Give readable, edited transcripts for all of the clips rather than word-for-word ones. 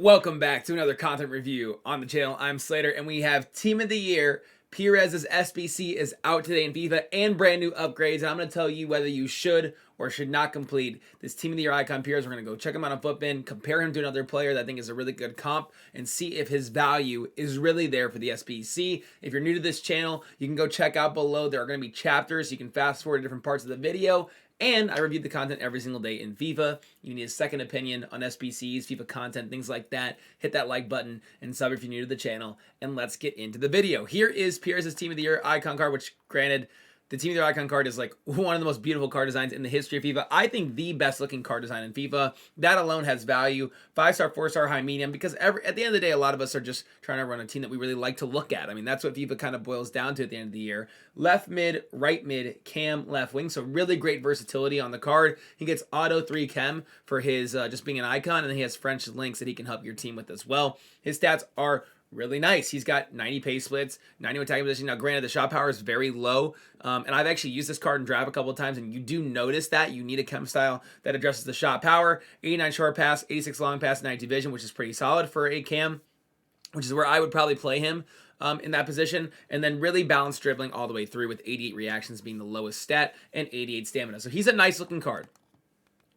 Welcome back to another content review on the channel. I'm Slater, and we have Team of the Year. Pires SBC is out today in FIFA and brand new upgrades. And I'm going to tell you whether you should or should not complete this Team of the Year icon Pires. We're going to go check him out on Footbin, compare him to another player that I think is a really good comp, and see if his value is really there for the SBC. If you're new to this channel, you can go check out below. There are going to be chapters. You can fast forward to different parts of the video. And I reviewed the content every single day in FIFA. You need a second opinion on SBCs, FIFA content, things like that. Hit that like button and sub if you're new to the channel. And let's get into the video. Here is Pires' Team of the Year icon card, which granted, the Team of the Year icon card is like one of the most beautiful card designs in the history of FIFA. I think the best looking card design in FIFA. That alone has value. 5-star, 4-star, high, medium. Because at the end of the day, a lot of us are just trying to run a team that we really like to look at. I mean, that's what FIFA kind of boils down to at the end of the year. Left mid, right mid, cam, left wing. So really great versatility on the card. He gets auto 3 chem for his just being an icon. And then he has French links that he can help your team with as well. His stats are really nice. He's got 90 pace splits, 90 attacking position. Now, granted, the shot power is very low, and I've actually used this card in draft a couple of times, and you do notice that you need a chem style that addresses the shot power. 89 short pass, 86 long pass, 92 vision, which is pretty solid for a cam, which is where I would probably play him in that position, and then really balanced dribbling all the way through with 88 reactions being the lowest stat and 88 stamina. So he's a nice looking card.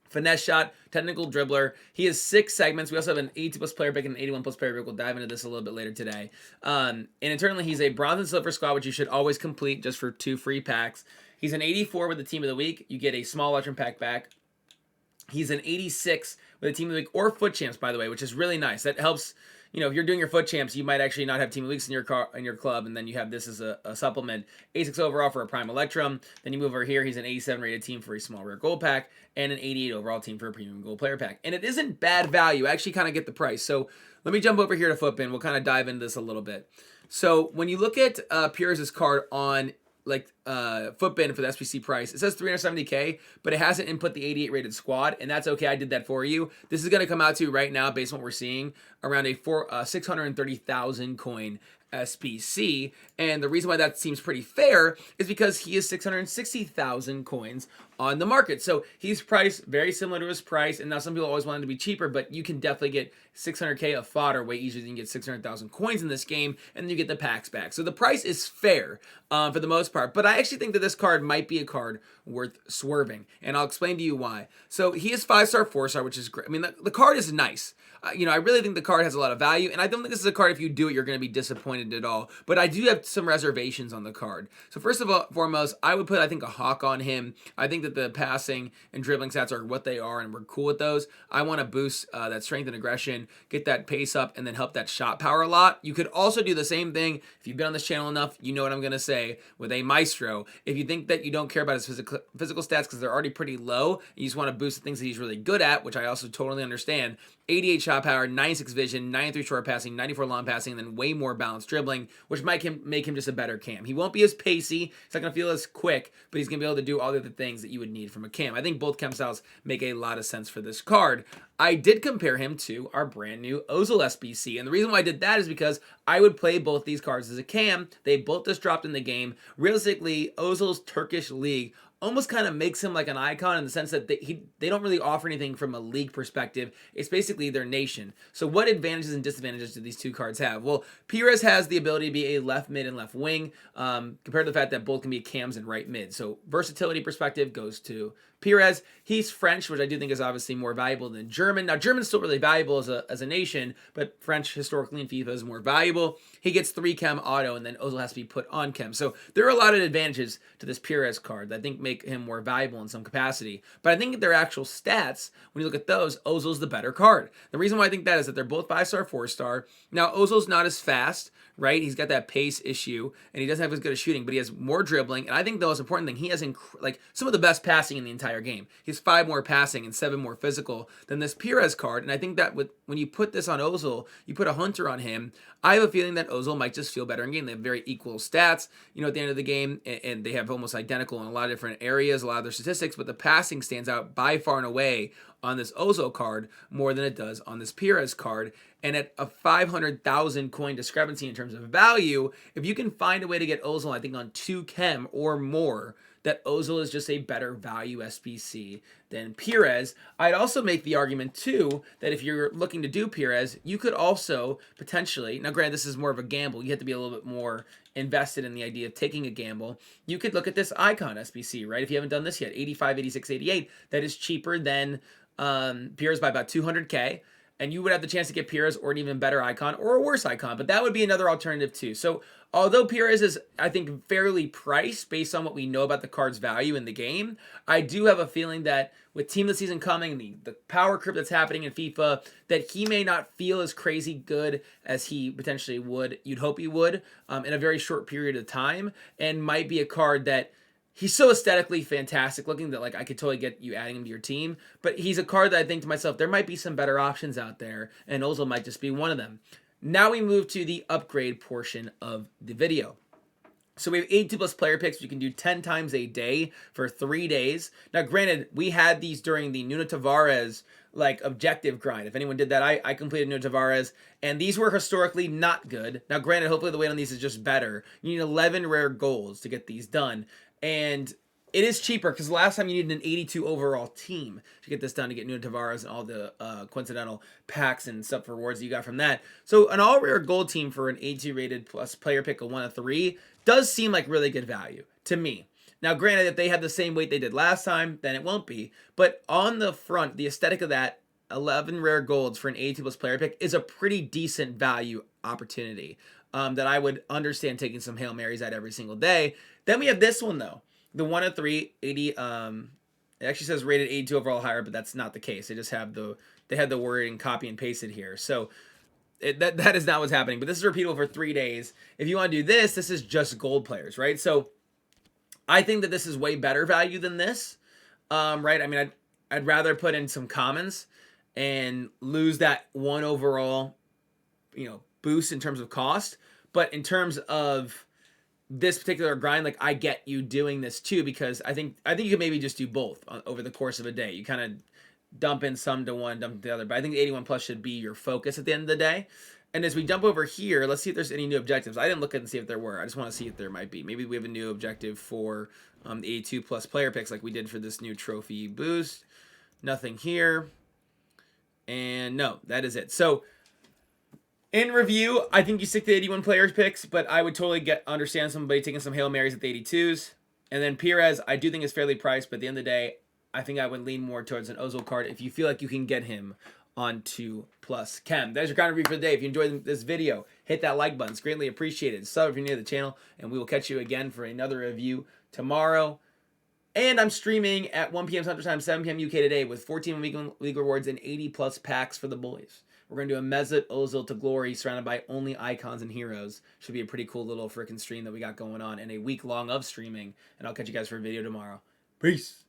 Finesse shot, technical dribbler. He has 6 segments. We also have an 82 plus player pick and an 81 plus player pick. We'll dive into this a little bit later today. And internally, he's a bronze and silver squad, which you should always complete just for 2 free packs. He's an 84 with the team of the week. You get a small legend pack back. He's an 86 with a team of the week or foot champs, by the way, which is really nice. That helps. You know, if you're doing your foot champs, you might actually not have team of the weeks in your club, and then you have this as a supplement. 86 overall for a prime electrum. Then you move over here. He's an 87 rated team for a small rare gold pack, and an 88 overall team for a premium gold player pack. And it isn't bad value. I actually kind of get the price. So let me jump over here to Footbin. We'll kind of dive into this a little bit. So when you look at Pires' card on Footbin for the SBC price, it says 370k, but it hasn't input the 88 rated squad, and that's okay. I did that for you. This is going to come out to right now, based on what we're seeing, around a 630,000 coin SBC, and the reason why that seems pretty fair is because he is 660,000 coins on the market. So he's priced very similar to his price, and now some people always want him to be cheaper, but you can definitely get 600k of fodder way easier than you can get 600,000 coins in this game, and then you get the packs back. So the price is fair for the most part, but I actually think that this card might be a card worth swerving, and I'll explain to you why. So he is 5-star, 4-star, which is great. I mean, the card is nice. You know, I really think the card has a lot of value, and I don't think this is a card, if you do it, you're going to be disappointed at all. But I do have some reservations on the card. So first of all, foremost, I would put, I think, a hawk on him. I think that the passing and dribbling stats are what they are, and we're cool with those. I want to boost that strength and aggression, get that pace up, and then help that shot power a lot. You could also do the same thing. If you've been on this channel enough, you know what I'm going to say with a Maestro. If you think that you don't care about his physical stats because they're already pretty low, you just want to boost the things that he's really good at, which I also totally understand. 88 shot power, 96 vision, 93 short passing, 94 long passing, and then way more balanced dribbling, which might make him just a better cam. He won't be as pacey, he's not going to feel as quick, but he's going to be able to do all the other things that you would need from a cam. I think both cam styles make a lot of sense for this card. I did compare him to our brand new Ozil SBC, and the reason why I did that is because I would play both these cards as a cam. They both just dropped in the game. Realistically, Ozil's Turkish league almost kind of makes him like an icon in the sense that they don't really offer anything from a league perspective. It's basically their nation. So what advantages and disadvantages do these two cards have? Well, Pires has the ability to be a left mid and left wing, compared to the fact that both can be cams and right mid. So versatility perspective goes to Pires. He's French, which I do think is obviously more valuable than German. Now, German's still really valuable as a nation, but French historically in FIFA is more valuable. He gets 3 chem auto, and then Ozil has to be put on chem. So there are a lot of advantages to this Pires card that I think make him more valuable in some capacity. But I think their actual stats, when you look at those, Ozil's the better card. The reason why I think that is that they're both 5-star, 4-star. Now, Ozil's not as fast, right? He's got that pace issue, and he doesn't have as good as shooting, but he has more dribbling. And I think the most important thing, he has like some of the best passing in the entire game. He has 5 more passing and 7 more physical than this Pires card. And I think that when you put this on Ozil, you put a hunter on him, I have a feeling that Ozil might just feel better in game. They have very equal stats, you know, at the end of the game, and they have almost identical in a lot of different areas, a lot of their statistics, but the passing stands out by far and away on this Ozil card more than it does on this Pires card. And at a 500,000 coin discrepancy in terms of value, if you can find a way to get Ozil, I think, on 2 chem or more that Ozil is just a better value SBC than Pires. I'd also make the argument too that if you're looking to do Pires, you could also potentially, now granted this is more of a gamble, you have to be a little bit more invested in the idea of taking a gamble. You could look at this Icon SBC, right? If you haven't done this yet, 85, 86, 88, that is cheaper than Pires by about 200K. And you would have the chance to get Pires or an even better icon or a worse icon, but that would be another alternative too. So although Pires is, I think, fairly priced based on what we know about the card's value in the game, I do have a feeling that with Team of the Season coming, the power creep that's happening in FIFA, that he may not feel as crazy good as he potentially would, you'd hope he would, in a very short period of time, and might be a card that he's so aesthetically fantastic looking that like I could totally get you adding him to your team. But he's a card that I think to myself, there might be some better options out there, and Ozil might just be one of them. Now we move to the upgrade portion of the video. So we have 82 plus player picks. You can do 10 times a day for 3 days. Now, granted, we had these during the Nuno Tavares like objective grind. If anyone did that, I completed Nuno Tavares, and these were historically not good. Now, granted, hopefully the weight on these is just better. You need 11 rare golds to get these done. And it is cheaper because last time you needed an 82 overall team to get this done, to get Nuno Tavares and all the coincidental packs and stuff for rewards that you got from that. So an all rare gold team for an 82 rated plus player pick of 1 of 3 does seem like really good value to me. Now, granted, if they had the same weight they did last time, then it won't be. But on the front, the aesthetic of that 11 rare golds for an 82 plus player pick is a pretty decent value opportunity that I would understand taking some Hail Marys at every single day. Then we have this one, though. The 1 of 3, 80, it actually says rated 82 overall higher, but that's not the case. They just have they had the wording copy and pasted here. So that is not what's happening. But this is repeatable for 3 days. If you want to do this, this is just gold players, right? So I think that this is way better value than this, right? I mean, I'd rather put in some commons and lose that 1 overall, boost in terms of cost. But in terms of this particular grind, like I get you doing this too, because I think you can maybe just do both over the course of a day. You kind of dump in some to one, dump to the other, but I think the 81 plus should be your focus at the end of the day. And as we jump over here, let's see if there's any new objectives. I didn't look at and see if there were. I just want to see if there might be. Maybe we have a new objective for the 82 plus player picks like we did for this new trophy boost. Nothing here. And no, that is it. So in review, I think you stick to 81 players picks, but I would totally understand somebody taking some Hail Marys at the 82s. And then Pires, I do think is fairly priced, but at the end of the day, I think I would lean more towards an Ozil card if you feel like you can get him on 2 plus chem. There's your kind of review for the day. If you enjoyed this video, hit that like button. It's greatly appreciated. Sub if you're new to the channel, and we will catch you again for another review tomorrow. And I'm streaming at 1 p.m. Central Time, 7 p.m. UK today with 14 league rewards and 80 plus packs for the boys. We're going to do a Mesut Ozil to glory surrounded by only icons and heroes. Should be a pretty cool little freaking stream that we got going on, and a week long of streaming. And I'll catch you guys for a video tomorrow. Peace.